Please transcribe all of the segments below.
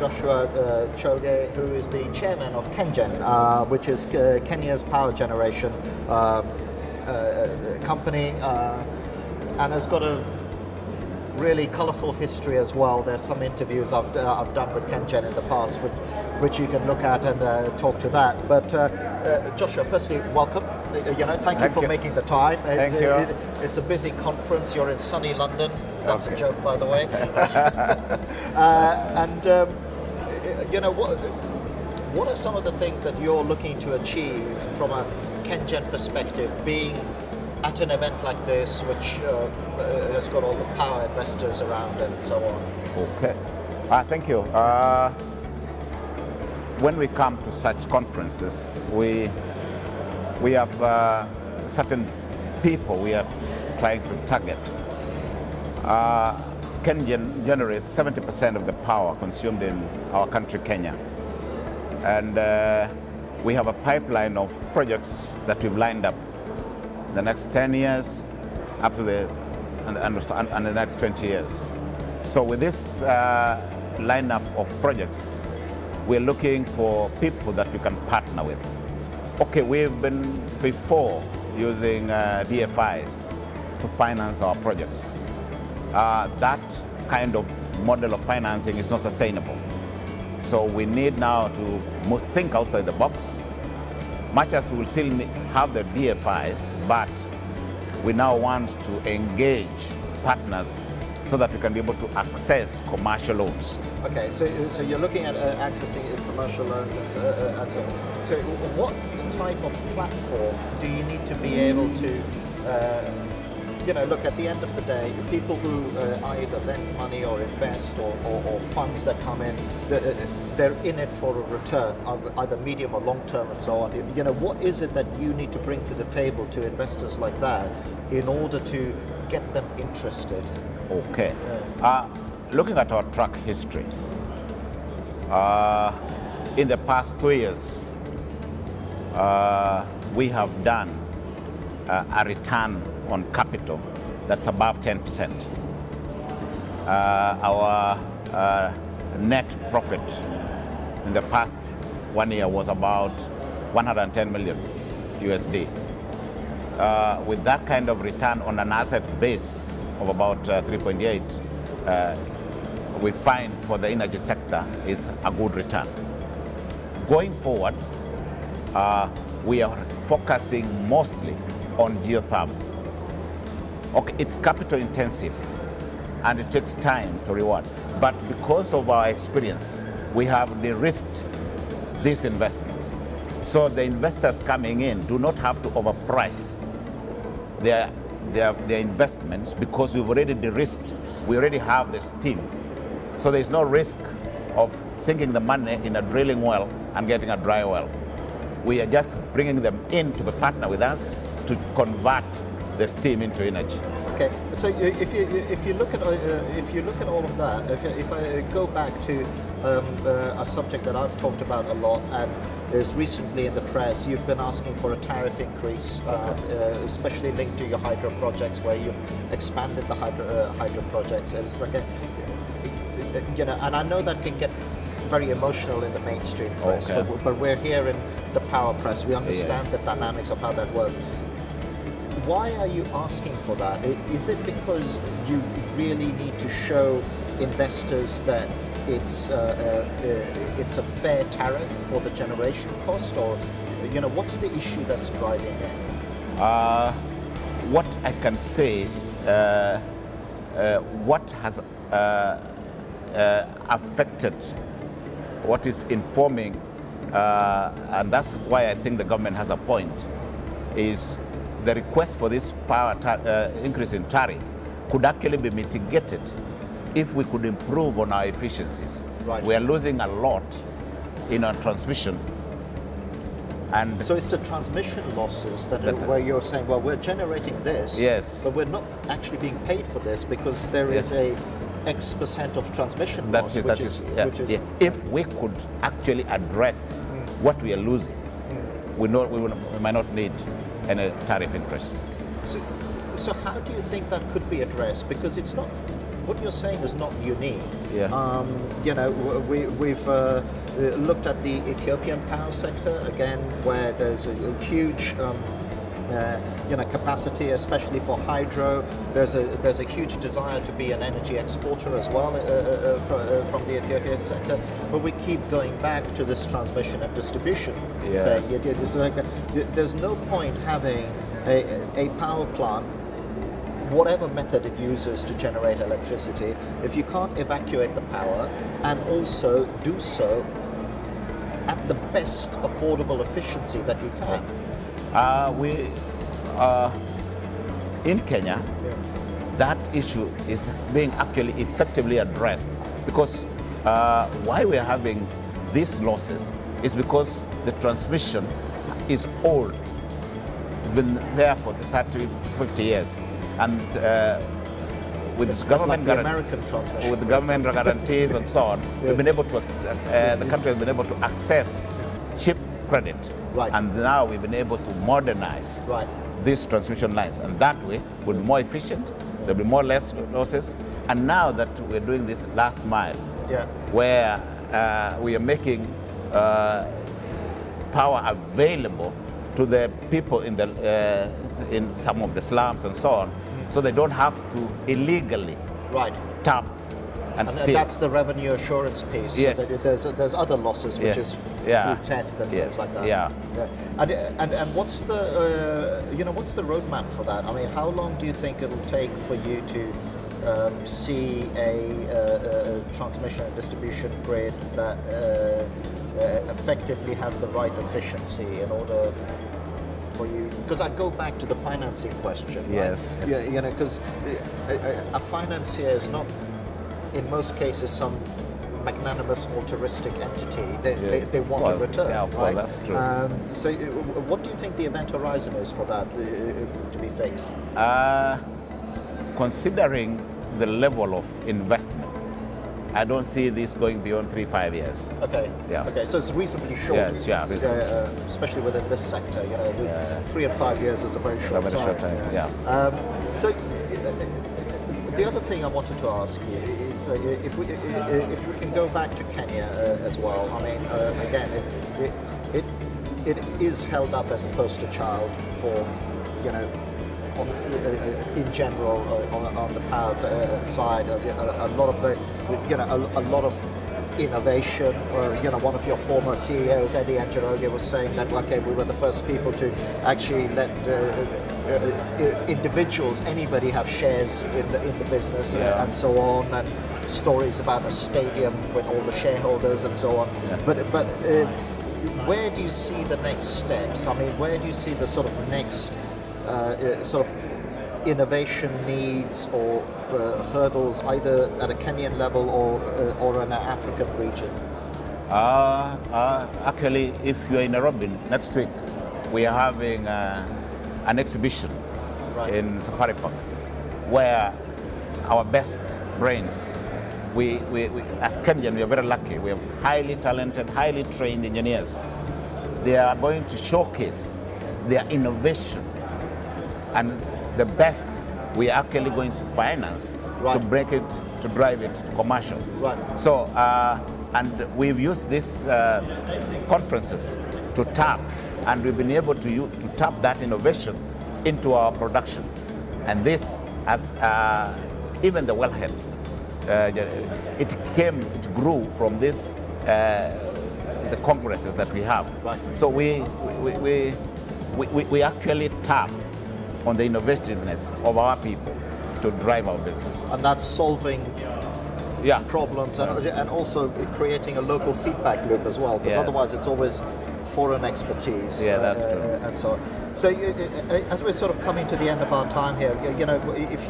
Joshua Choge, who is the chairman of KenGen, which is Kenya's power generation company, and has got a really colourful history as well. There's some interviews I've done with KenGen in the past, which you can look at and talk to that. But Joshua, firstly, welcome. Thank you for making the time. Thank you. It's a busy conference. You're in sunny London. That's a joke, by the way. What are some of the things that you're looking to achieve from a KenGen perspective, being at an event like this, which has got all the power investors around and so on? Okay. Thank you. When we come to such conferences, we have certain people we are trying to target. KenGen generates 70% of the power consumed in our country, Kenya. And we have a pipeline of projects that we've lined up the next 10 years up to the next 20 years. So with this lineup of projects, we're looking for people that we can partner with. Okay, we've been before using DFIs to finance our projects. That kind of model of financing is not sustainable. So we need now to think outside the box. Much as we'll still have the DFIs, but we now want to engage partners so that we can be able to access commercial loans. Okay, so you're looking at accessing commercial loans and so on. So what type of platform do you need to be able to, look, at the end of the day, people who either lend money or invest or funds that come in, they're in it for a return, either medium or long term and so on. What is it that you need to bring to the table to investors like that in order to get them interested? Okay. Looking at our track history, in the past 2 years, we have done a return on capital that's above 10%. Our net profit in the past 1 year was about 110 million USD. With that kind of return on an asset base of about 3.8, we find for the energy sector is a good return. Going forward, we are focusing mostly on geothermal. Okay, it's capital intensive and it takes time to reward. But because of our experience, we have de-risked these investments. So the investors coming in do not have to overprice their investments because we've already de-risked. We already have the steam. So there's no risk of sinking the money in a drilling well and getting a dry well. We are just bringing them in to be partner with us to convert the steam into energy. Okay, so if you look at all of that, if I go back to a subject that I've talked about a lot and is recently in the press, you've been asking for a tariff increase, especially linked to your hydro projects, where you've expanded the hydro projects. And it's like and I know that can get very emotional in the mainstream press, okay. but we're here in the power press. We understand the dynamics of how that works. Why are you asking for that? Is it because you really need to show investors that it's a fair tariff for the generation cost, or what's the issue that's driving it? What I can say, what has affected, what is informing, and that's why I think the government has a point, is the request for this power increase in tariff could actually be mitigated if we could improve on our efficiencies. Right. We are losing a lot in our transmission. And so it's the transmission losses where you're saying, well, we're generating this, yes, but we're not actually being paid for this because there is a X percent of transmission loss. If we could actually address what we are losing, we might not need any tariff increase. So how do you think that could be addressed? Because it's not, what you're saying is not unique. Yeah. You know, we've looked at the Ethiopian power sector again, where there's a huge you know, capacity, especially for hydro. There's a huge desire to be an energy exporter as well from the Ethiopian sector. But we keep going back to this transmission and distribution thing. It's like there's no point having a power plant, whatever method it uses to generate electricity, if you can't evacuate the power and also do so at the best affordable efficiency that you can. In Kenya, that issue is being actually effectively addressed, because why we're having these losses is because the transmission is old. It's been there for 30, 50 years. And with government guarantees and so on, we've been able to, the country has been able to access cheap credit. Right. And now we've been able to modernize these transmission lines. And that way, we'll be more efficient, there'll be less losses. And now that we're doing this last mile, where we are making power available to the people in some of the slums and so on, so they don't have to illegally tap and steal. That's the revenue assurance piece. Yes. So there's other losses, which is through theft and things like that. And what's the you know, what's the roadmap for that? I mean, how long do you think it'll take for you to see a transmission and distribution grid that effectively has the right efficiency in order for you? Because I go back to the financing question. Yes. Right? Yeah, you know, because a financier is not, in most cases, some magnanimous altruistic entity. They want a return. Yeah, of course, that's true. So what do you think the event horizon is for that to be fixed? Considering the level of investment, I don't see this going beyond 3-5 years. Okay. Yeah. Okay. So it's reasonably short. Yes. Yeah. Especially within this sector, you know, 3 and 5 years is a very short time. Short time. Yeah. So the other thing I wanted to ask you is if we can go back to Kenya as well. I mean, again, it is held up as a poster child for, you know, in general on the power side, a lot of the, you know, a lot of innovation. You know, one of your former CEOs, Eddie Angeroge, was saying that we were the first people to actually let individuals, anybody, have shares in the business and so on, and stories about a stadium with all the shareholders and so on. But where do you see the next steps? I mean, where do you see the sort of next sort of innovation needs or hurdles, either at a Kenyan level or in an African region? Actually, if you're in Nairobi next week, we are having an exhibition in Safari Park, where our best brains, we as KenGen, we are very lucky. We have highly talented, highly trained engineers. They are going to showcase their innovation, and the best we are actually going to finance to break it, to drive it to commercial. So, and we've used these conferences to tap, and we've been able to tap that innovation into our production. And this has, even the wellhead, it grew from this, the congresses that we have. So we actually tap on the innovativeness of our people to drive our business. And that's solving problems and also creating a local feedback loop as well, because otherwise it's always foreign expertise. Yeah, that's true. And so on. So as we're sort of coming to the end of our time here, you know, if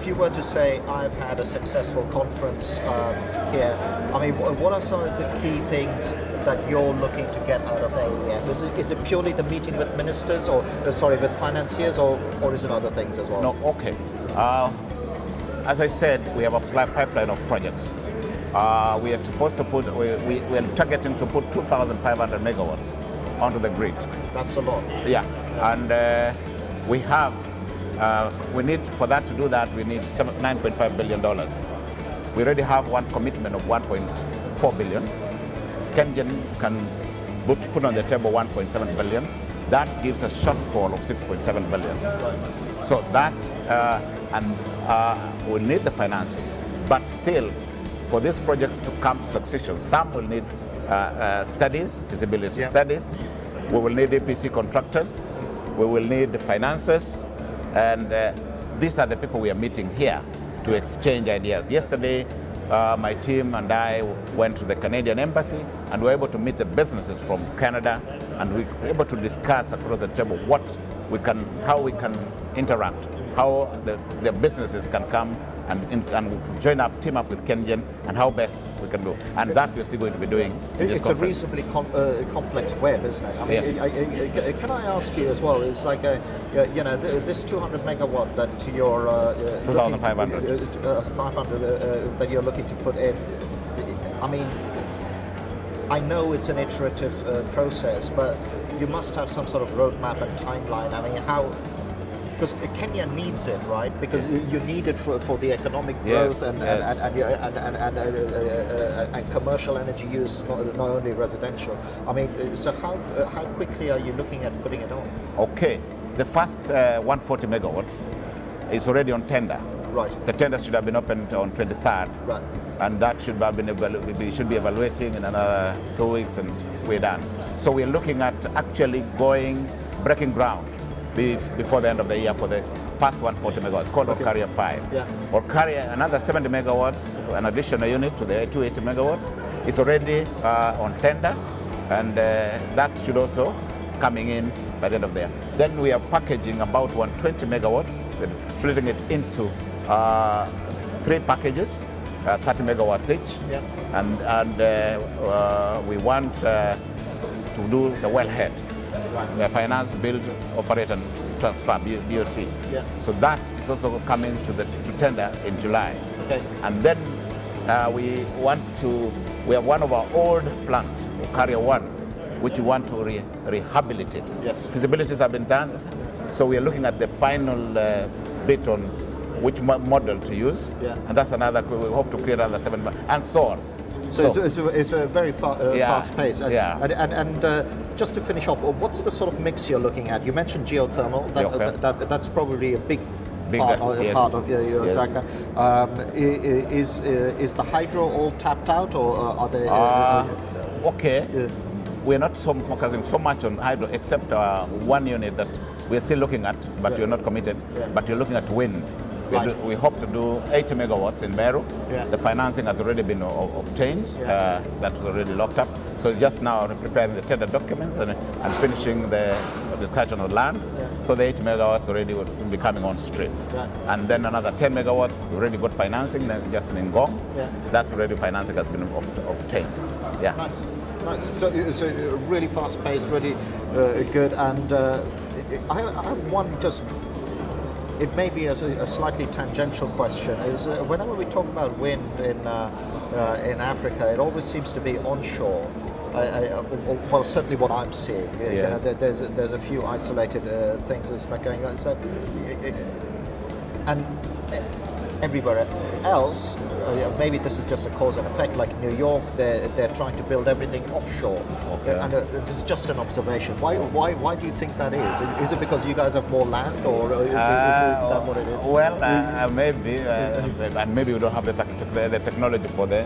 you were to say, I've had a successful conference here, I mean, what are some of the key things that you're looking to get out of AEF? Is it purely the meeting with ministers, or with financiers, or is it other things as well? No, okay. As I said, we have a pipeline of projects. We are supposed to put, we are targeting to put 2,500 megawatts onto the grid. That's a lot. Yeah, and we have We need, for that to do that, we need $9.5 billion. We already have one commitment of 1.4 billion. KenGen can put on the table 1.7 billion. That gives a shortfall of 6.7 billion. So that, we need the financing. But still, for these projects to come to succession, some will need studies, feasibility studies. We will need EPC contractors. We will need the financiers. And these are the people we are meeting here to exchange ideas. Yesterday, my team and I went to the Canadian embassy and were able to meet the businesses from Canada, and we were able to discuss across the table how we can interact, how the businesses can come and join up, team up with KenGen, and how best we can do. And that we're still going to be doing in this conference. It's a reasonably complex web, isn't it? I mean, yes. Can I ask you as well, it's like, this 200 megawatt that you're 2,500 500 that you're looking to put in, I mean, I know it's an iterative process, but you must have some sort of roadmap and timeline. I mean, because Kenya needs it, right? Because you need it for the economic growth and commercial energy use, not only residential. I mean, so how quickly are you looking at putting it on? Okay, the first 140 megawatts is already on tender. Right. The tender should have been opened on 23rd. Right. And that should have been we should be evaluating in another 2 weeks, and we're done. So we're looking at actually breaking ground before the end of the year for the first 140 megawatts, called Orkaria 5. Yeah. Orkaria, another 70 megawatts, an additional unit to the 280 megawatts, is already on tender, and that should also coming in by the end of the year. Then we are packaging about 120 megawatts, splitting it into 3 packages, 30 megawatts each, and we want to do the wellhead. Right. Finance, build, operate, and transfer, BOT. Yeah. So that is also coming to tender in July. Okay. And then we have one of our old plants, Orkaria 1, which we want to rehabilitate. Yes. Feasibilities have been done, so we are looking at the final bit on which model to use, and that's another. We hope to create another 7, and so on. So it's a very fast pace. And just to finish off, what's the sort of mix you're looking at? You mentioned geothermal. That's probably a big part of your sector. Is the hydro all tapped out, or are they? Okay. We're not focusing so much on hydro, except one unit that we're still looking at, but we're not committed. But we're looking at wind. We hope to do 80 megawatts in Meru. The financing has already been obtained. That's already locked up. So it's just now preparing the tender documents and finishing the discussion of land. So the 80 megawatts already will be coming on stream. And then another 10 megawatts, we already got financing just in Ngong. That's already financing has been obtained. Yeah. Nice. So really fast paced, really good. And I have one just. It may be as a slightly tangential question. Is whenever we talk about wind in Africa, it always seems to be onshore. Well, certainly what I'm seeing. Yes. There's a few isolated things that's not going on. So, and everywhere else, maybe this is just a cause and effect. Like New York, they're trying to build everything offshore, and this is just an observation. Why do you think that is? Is it because you guys have more land, or is that what it is? Well, maybe, and maybe we don't have the technology for the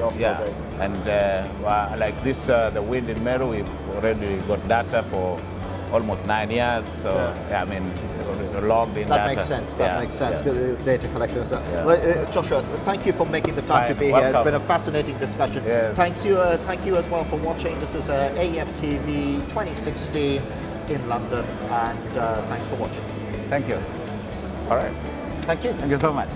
offshore. And like this, the wind in Meru, we've already got data for almost 9 years. So I mean, logged in that data. makes sense. That makes sense. Good data collection. So, well, Joshua, thank you for making the time to be here. It's been a fascinating discussion. Yes. Thank you as well for watching. This is AFTV 2016 in London, and thanks for watching. Thank you. All right. Thank you. Thank you so much.